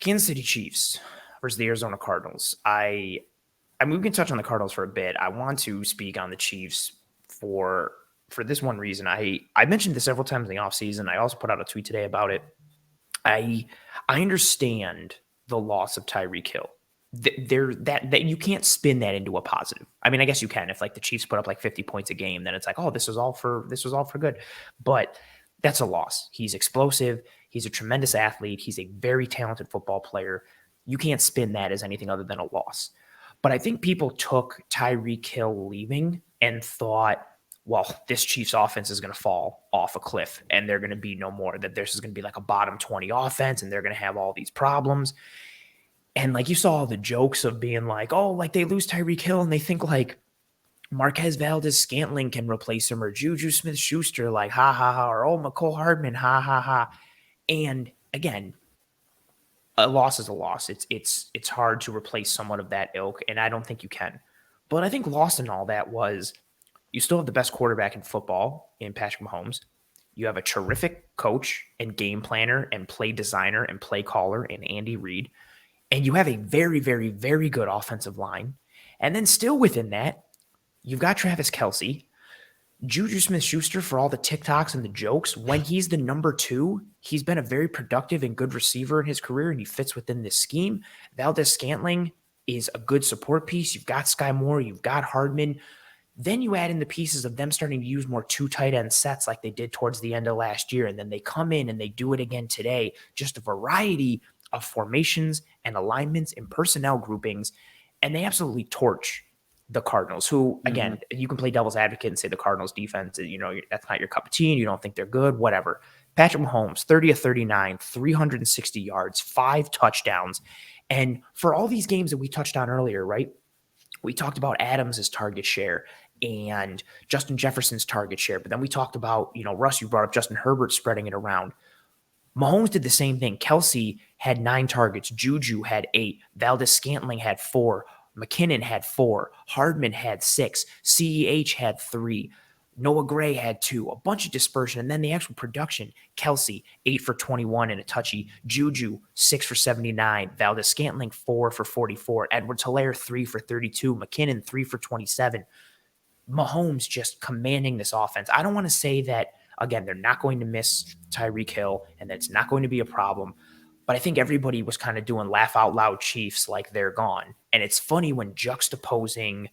Kansas City Chiefs versus the Arizona Cardinals. I mean, we can touch on the Cardinals for a bit. I want to speak on the Chiefs for this one reason. I mentioned this several times in the offseason. I also put out a tweet today about it. I understand the loss of Tyreek Hill. That you can't spin that into a positive. I mean, I guess you can if like the Chiefs put up like 50 points a game, then it's like, oh, this was all for good. But that's a loss. He's explosive. He's a tremendous athlete. He's a very talented football player. You can't spin that as anything other than a loss. But I think people took Tyreek Hill leaving and thought, well, this Chiefs offense is going to fall off a cliff and they're going to be no more, that this is going to be like a bottom 20 offense and they're going to have all these problems. And like you saw all the jokes of being like, oh, like they lose Tyreek Hill and they think like Marquez Valdez-Scantling can replace him or Juju Smith-Schuster, like ha ha ha, or oh, McCole Hardman, ha ha ha. And again, a loss is a loss. It's hard to replace someone of that ilk, and I don't think you can. But I think lost in all that was you still have the best quarterback in football in Patrick Mahomes. You have a terrific coach and game planner and play designer and play caller in Andy Reid. And you have a very, very, very good offensive line. And then still within that, you've got Travis Kelce. Juju Smith-Schuster, for all the TikToks and the jokes, when he's the number 2, he's been a very productive and good receiver in his career, and he fits within this scheme. Valdez-Scantling is a good support piece. You've got Sky Moore. You've got Hardman. Then you add in the pieces of them starting to use more 2 tight end sets like they did towards the end of last year, and then they come in and they do it again today. Just a variety of formations and alignments and personnel groupings, and they absolutely torch the Cardinals, who, again, you can play devil's advocate and say the Cardinals defense, that's not your cup of tea and you don't think they're good, whatever. Patrick Mahomes, 30 of 39, 360 yards, 5 touchdowns. And for all these games that we touched on earlier, right, we talked about Adams' target share and Justin Jefferson's target share, but then we talked about, Russ, you brought up Justin Herbert spreading it around. Mahomes did the same thing. Kelce had 9 targets. Juju had 8. Valdez-Scantling had 4. McKinnon had 4. Hardman had 6. CEH had 3. Noah Gray had 2. A bunch of dispersion. And then the actual production, Kelce, 8 for 21 and a touchy. Juju, 6 for 79. Valdez-Scantling, 4 for 44. Edwards-Helaire, 3 for 32. McKinnon, 3 for 27. Mahomes just commanding this offense. I don't want to say that, again, they're not going to miss Tyreek Hill and that's not going to be a problem. But I think everybody was kind of doing laugh out loud Chiefs like they're gone. And it's funny when juxtaposing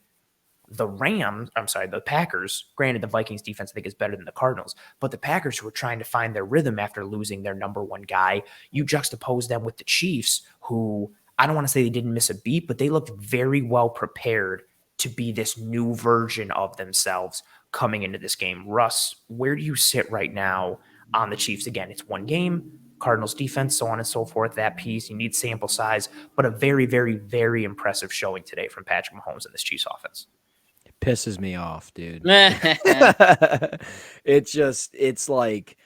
the Packers, granted the Vikings defense I think is better than the Cardinals, but the Packers who were trying to find their rhythm after losing their number 1 guy, you juxtapose them with the Chiefs who, I don't want to say they didn't miss a beat, but they looked very well prepared to be this new version of themselves coming into this game. Russ, where do you sit right now on the Chiefs? Again, it's 1 game, Cardinals defense, so on and so forth, that piece. You need sample size, but a very, very, very impressive showing today from Patrick Mahomes and this Chiefs offense. It pisses me off, dude. It's like,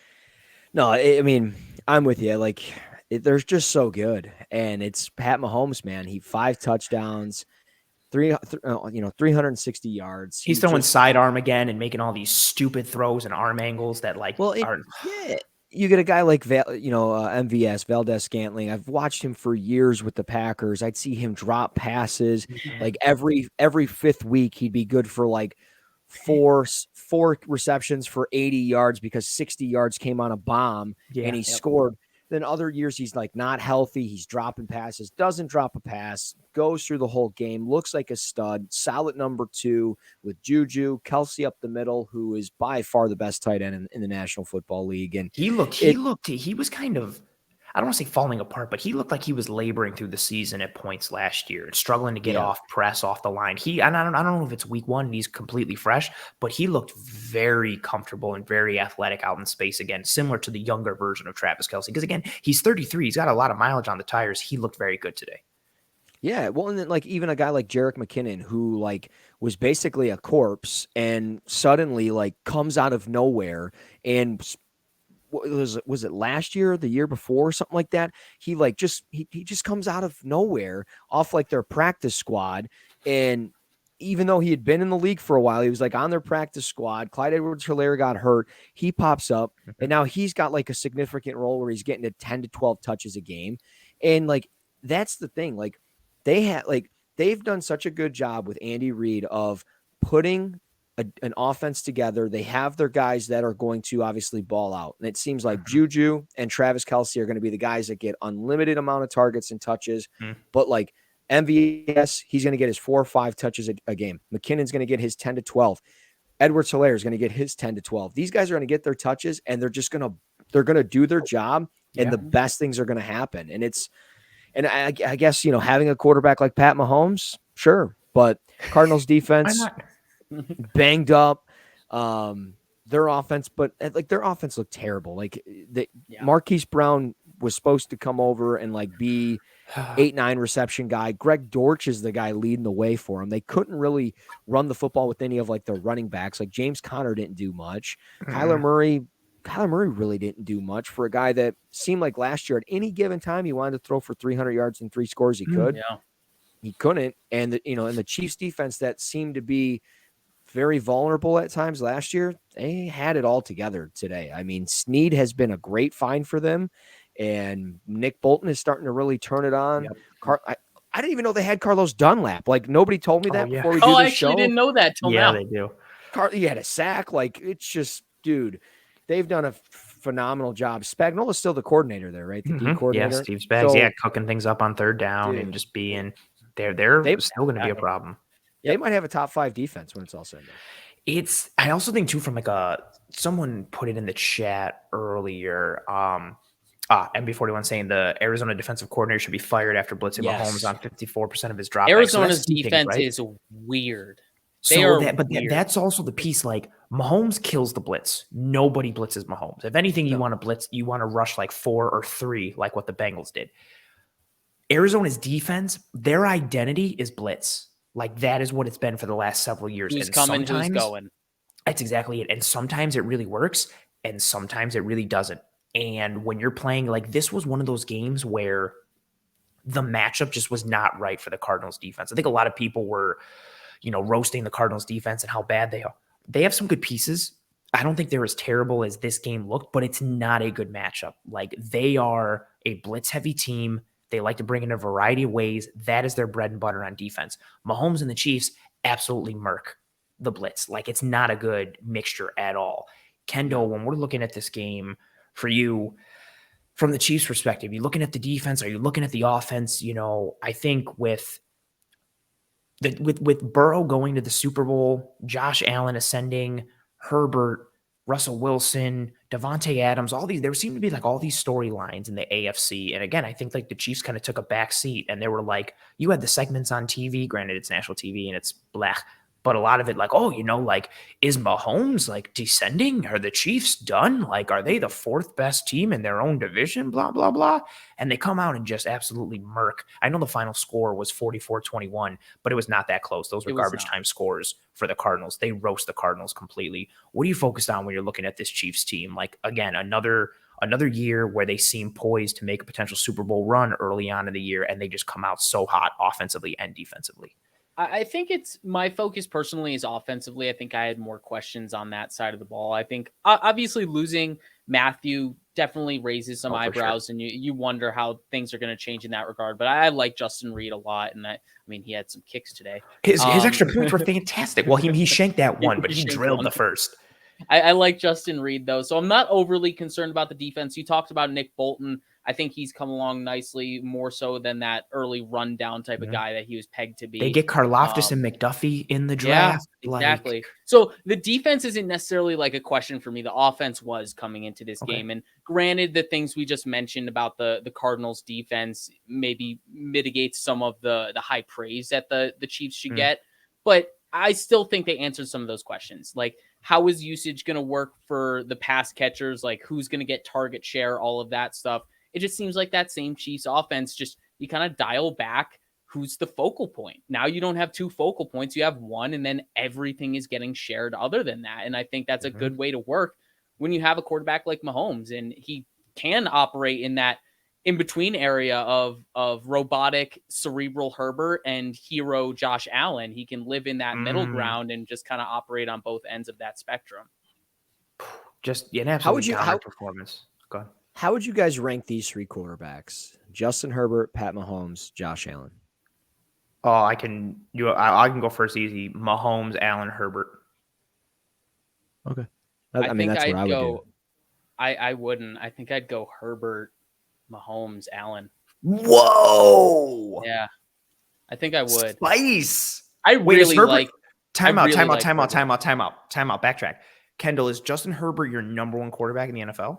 no, I mean, I'm with you. Like, they're just so good. And it's Pat Mahomes, man. He 5 touchdowns. 360 yards. He's throwing sidearm again and making all these stupid throws and arm angles that aren't. Yeah, you get a guy like MVS, Valdez-Scantling. I've watched him for years with the Packers. I'd see him drop passes like every 5th week. He'd be good for like four receptions for 80 yards because 60 yards came on a bomb and he scored. Then other years he's like not healthy. He's dropping passes, doesn't drop a pass, goes through the whole game, looks like a stud, solid number 2 with Juju, Kelce up the middle, who is by far the best tight end in the National Football League. And he was kind of, I don't want to say falling apart, but he looked like he was laboring through the season at points last year and struggling to get off the line. I don't know if it's week 1 and he's completely fresh, but he looked very comfortable and very athletic out in space again, similar to the younger version of Travis Kelce. Because again, he's 33. He's got a lot of mileage on the tires. He looked very good today. Yeah, well, and then like even a guy like Jerick McKinnon, who like was basically a corpse and suddenly like comes out of nowhere and was it last year or the year before, something like that? He like he just comes out of nowhere off like their practice squad. And even though he had been in the league for a while, he was like on their practice squad. Clyde Edwards-Helaire got hurt. He pops up and now he's got like a significant role where he's getting to 10 to 12 touches a game. And like that's the thing. Like they've done such a good job with Andy Reid of putting an offense together. They have their guys that are going to obviously ball out. And it seems like Juju and Travis Kelce are going to be the guys that get unlimited amount of targets and touches. But like MVS, he's going to get his 4 or 5 touches a game. McKinnon's going to get his 10 to 12. Edwards-Helaire is going to get his 10 to 12. These guys are going to get their touches, and they're going to do their job, and the best things are going to happen. And I guess, having a quarterback like Pat Mahomes, sure, but Cardinals defense banged up. Their offense, but like their offense looked terrible. Like Marquise Brown was supposed to come over and like be 8-9 reception guy. Greg Dortch is the guy leading the way for him. They couldn't really run the football with any of like the running backs. Like James Conner didn't do much. Kyler Murray really didn't do much for a guy that seemed like last year at any given time he wanted to throw for 300 yards and 3 scores. He could. Yeah. He couldn't. And and the Chiefs defense that seemed to be very vulnerable at times last year, they had it all together today. I mean, Snead has been a great find for them, and Nick Bolton is starting to really turn it on. Yep. I didn't even know they had Carlos Dunlap. Like, nobody told me that before we do this show. I actually didn't know that till now. Yeah, they do. He had a sack. Like, it's just, dude, they've done a phenomenal job. Spagnola's still the coordinator there, right? The D coordinator. Yeah, Steve Spags, cooking things up on third down and just being they're still going to be a problem. They might have a top 5 defense when it's all said and done. I also think too, from someone put it in the chat earlier. MB41 saying the Arizona defensive coordinator should be fired after blitzing Mahomes on 54% of his dropbacks. Arizona's defense is weird. That's also the piece. Like, Mahomes kills the blitz. Nobody blitzes Mahomes. If anything, you want to blitz, you want to rush like 4 or 3, like what the Bengals did. Arizona's defense, their identity is blitz. Like, that is what it's been for the last several years. Who's coming, who's going. That's exactly it. And sometimes it really works, and sometimes it really doesn't. And when you're playing, like, this was one of those games where the matchup just was not right for the Cardinals defense. I think a lot of people were, roasting the Cardinals defense and how bad they are. They have some good pieces. I don't think they're as terrible as this game looked, but it's not a good matchup. Like, they are a blitz-heavy team. They like to bring in a variety of ways. That is their bread and butter on defense. Mahomes and the Chiefs absolutely murk the blitz. Like, it's not a good mixture at all. Kendall, when we're looking at this game for you, from the Chiefs' perspective, you looking at the defense? Are you looking at the offense? I think with Burrow going to the Super Bowl, Josh Allen ascending, Herbert, Russell Wilson, Devontae Adams, all these, there seemed to be like all these storylines in the AFC. And again, I think like the Chiefs kind of took a back seat, and they were like, you had the segments on TV, granted it's national TV and it's black, but a lot of it like, is Mahomes like descending? Are the Chiefs done? Like, are they the 4th best team in their own division? Blah, blah, blah. And they come out and just absolutely murk. I know the final score was 44-21, but it was not that close. Those were garbage time scores for the Cardinals. They roast the Cardinals completely. What are you focused on when you're looking at this Chiefs team? Like, again, another year where they seem poised to make a potential Super Bowl run early on in the year, and they just come out so hot offensively and defensively. I think it's my focus personally is offensively. I think I had more questions on that side of the ball. I think obviously losing Matthew definitely raises some eyebrows, and you wonder how things are going to change in that regard. But I like Justin Reid a lot, and he had some kicks today. His extra points were fantastic. Well, he shanked that one, but he drilled the first. I like Justin Reid though, so I'm not overly concerned about the defense. You talked about Nick Bolton. I think he's come along nicely, more so than that early rundown type of guy that he was pegged to be. They get Karlaftis and McDuffie in the draft. Yeah, exactly. So the defense isn't necessarily like a question for me. The offense was coming into this game. And granted, the things we just mentioned about the Cardinals defense maybe mitigates some of the high praise that the Chiefs should get. But I still think they answered some of those questions. Like, how is usage going to work for the pass catchers? Like, who's going to get target share? All of that stuff. It just seems like that same Chiefs offense, just you kind of dial back who's the focal point. Now you don't have 2 focal points. You have 1, and then everything is getting shared other than that. And I think that's a good way to work when you have a quarterback like Mahomes, and he can operate in that in-between area of robotic, cerebral Herbert and hero Josh Allen. He can live in that middle ground and just kind of operate on both ends of that spectrum. Just an absolute performance. Go ahead. How would you guys rank these three quarterbacks? Justin Herbert, Pat Mahomes, Josh Allen. Oh, I can go first easy. Mahomes, Allen, Herbert. Okay. I mean, think that's what I'd I would go. do. I wouldn't. I think I'd go Herbert, Mahomes, Allen. Whoa! Yeah, I think I would. Spice. I Wait, is really Herbert, like. Time I out. really like Herbert. Backtrack. Kendall, is Justin Herbert your number one quarterback in the NFL?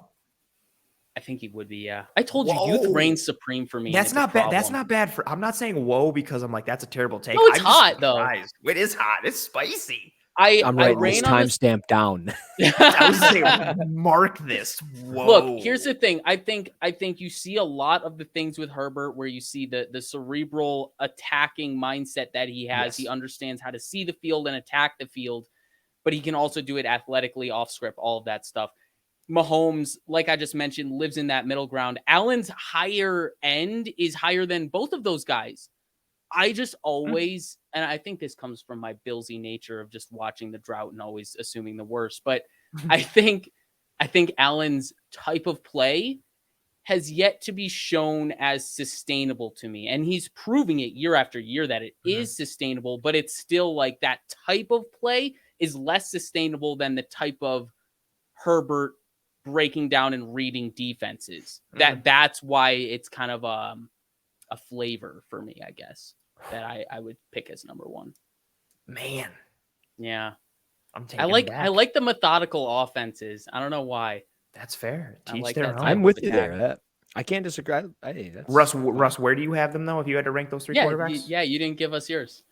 I think he would be. Yeah, I told Whoa. you, youth reigns supreme for me. That's and it's not a bad. That's problem. not bad for. I'm not saying whoa because I'm like that's a terrible take. No, it's I'm just hot, though. surprised. It is hot. It's spicy. I'm I writing this ran on this. timestamp down. I was saying, mark this. Whoa. Look, here's the thing. I think you see a lot of the things with Herbert where you see the cerebral attacking mindset that he has. Yes. He understands how to see the field and attack the field, but he can also do it athletically, off script, all of that stuff. Mahomes, like I just mentioned, lives in that middle ground. Allen's higher end is higher than both of those guys. I just always, and I think this comes from my Billsy nature of just watching the drought and always assuming the worst, but I think Allen's type of play has yet to be shown as sustainable to me. And he's proving it year after year that it is sustainable, but it's still like that type of play is less sustainable than the type of Herbert breaking down and reading defenses. That's why it's kind of a flavor for me, I guess, that I would pick as number one. Man. Yeah. I like the methodical offenses. I don't know why. That's fair. I Teach like their that own. I'm with you there. I can't disagree. Hey, that's Russ, where do you have them though? If you had to rank those three quarterbacks? You didn't give us yours.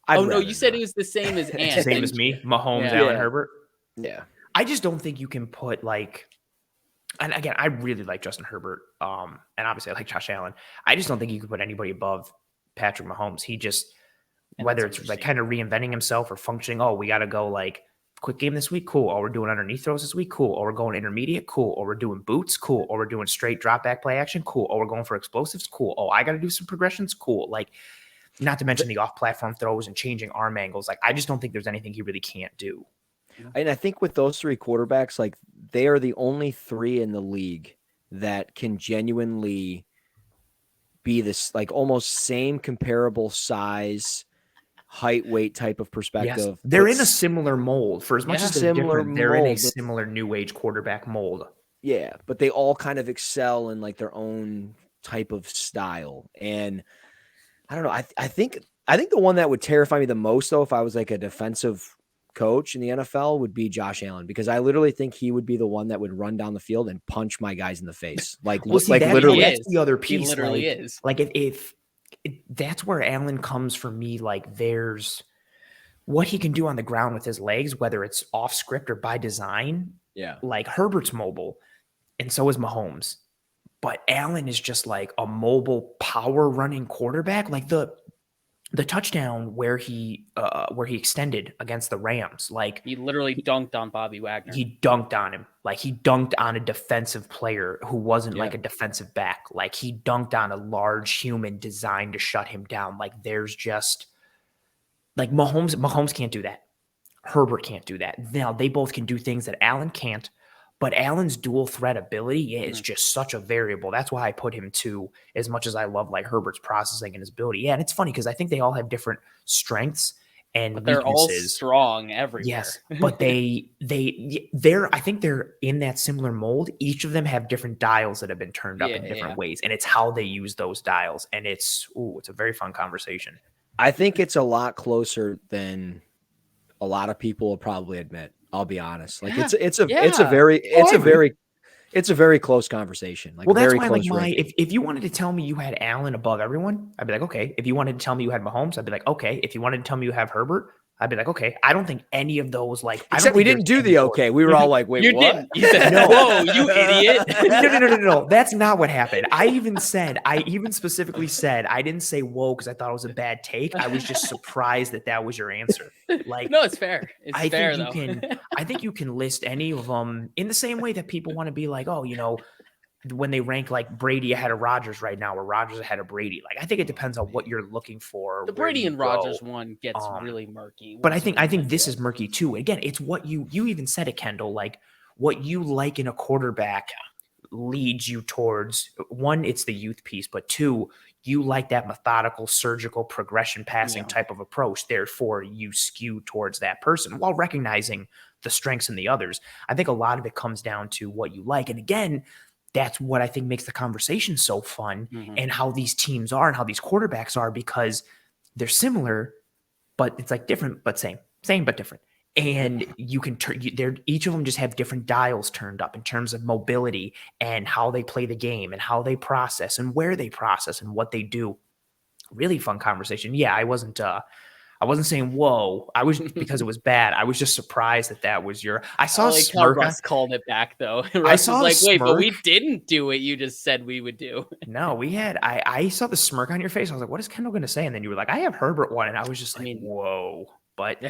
I'd no, you said not. it was the same as Ant. Same as me, Mahomes, Yeah. Allen, Herbert. Yeah. I just don't think you can put and again, I really like Justin Herbert. And obviously I like Josh Allen. I just don't think you could put anybody above Patrick Mahomes. He just, whether it's like kind of reinventing himself or functioning, we got to go like quick game this week. Cool. Or we're doing underneath throws this week. Cool. Or we're going intermediate. Cool. Or we're doing boots. Cool. Or we're doing straight drop back play action. Cool. Or we're going for explosives. Cool. Oh, I got to do some progressions. Cool. Like, not to mention the off platform throws and changing arm angles. Like, I just don't think there's anything he really can't do. And I think with those three quarterbacks, like they are the only three in the league that can genuinely be this like almost same comparable size, height, weight type of perspective. Yes. They're in a similar mold. For as much as they're similar different, they're in a mold. similar new age quarterback mold. Yeah, but they all kind of excel in like their own type of style. And I don't know. I think the one that would terrify me the most, though, if I was like a defensive coach in the NFL, would be Josh Allen, because I literally think he would be the one that would run down the field and punch my guys in the face. Like, literally, that's the other piece. He literally is. Like if that's where Allen comes for me. Like, there's what he can do on the ground with his legs, whether it's off script or by design. Yeah. Like Herbert's mobile, and so is Mahomes. But Allen is just like a mobile power running quarterback. Like the touchdown where he extended against the Rams, like he literally dunked on Bobby Wagner. He dunked on him. Like he dunked on a defensive player who wasn't like a defensive back. Like he dunked on a large human designed to shut him down. Like there's just like Mahomes can't do that. Herbert can't do that. Now they both can do things that Allen can't. But Allen's dual threat ability is just such a variable. That's why I put him to, as much as I love like Herbert's processing and his ability. Yeah, and it's funny because I think they all have different strengths and they're all weaknesses. strong everywhere. Yes, but they're I think they're in that similar mold. Each of them have different dials that have been turned up in different ways, and it's how they use those dials. And it's a very fun conversation. I think it's a lot closer than a lot of people will probably admit. I'll be honest. Like it's a very close conversation. Like, well, that's very why close like if you wanted to tell me you had Allen above everyone, I'd be like, okay. If you wanted to tell me you had Mahomes, I'd be like, okay. If you wanted to tell me you have Herbert, I'd be like, okay. I don't think any of those except we didn't do the okay. We were all like, wait, you what? didn't. You said, no. Whoa, you idiot. No. That's not what happened. I even specifically said, I didn't say whoa because I thought it was a bad take. I was just surprised that was your answer. Like, no, it's fair. I think you can list any of them in the same way that people want to be like, when they rank like Brady ahead of Rodgers right now, or Rodgers ahead of Brady. Like, I think it depends on what you're looking for. The Brady and Rodgers one gets really murky. But I think this is murky too. Again, it's what you even said it, Kendall, like what you like in a quarterback. leads you towards one, it's the youth piece, but two, you like that methodical, surgical progression passing type of approach. Therefore, you skew towards that person while recognizing the strengths in the others. I think a lot of it comes down to what you like. And again, that's what I think makes the conversation so fun and how these teams are and how these quarterbacks are, because they're similar, but it's like different, but same but different. And you can turn, each of them just have different dials turned up in terms of mobility and how they play the game and how they process and where they process and what they do. Really fun conversation. Yeah, I wasn't saying whoa. I was because it was bad. I was just surprised that was your. I saw I like how Russ called it back though. Russ was like, "Wait, but we didn't do what you just said we would do." No, we had. I saw the smirk on your face. I was like, "What is Kendall going to say?" And then you were like, "I have Herbert one," and I was just like, "Whoa!" But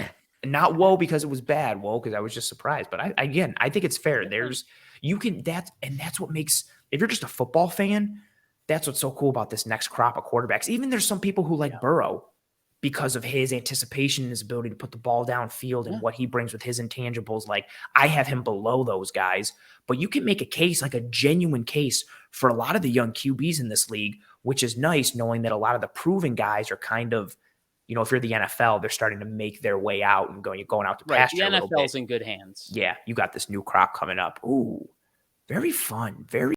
not whoa because it was bad. Whoa because I was just surprised. But I think it's fair. That's what makes, if you're just a football fan, that's what's so cool about this next crop of quarterbacks. Even there's some people who like Burrow because of his anticipation and his ability to put the ball downfield and what he brings with his intangibles. Like, I have him below those guys, but you can make a case, like a genuine case, for a lot of the young QBs in this league, which is nice, knowing that a lot of the proven guys are kind of, if you're the NFL, they're starting to make their way out and going out to pasture a little bit. The NFL's in good hands. Yeah, you got this new crop coming up. Ooh, very fun. Very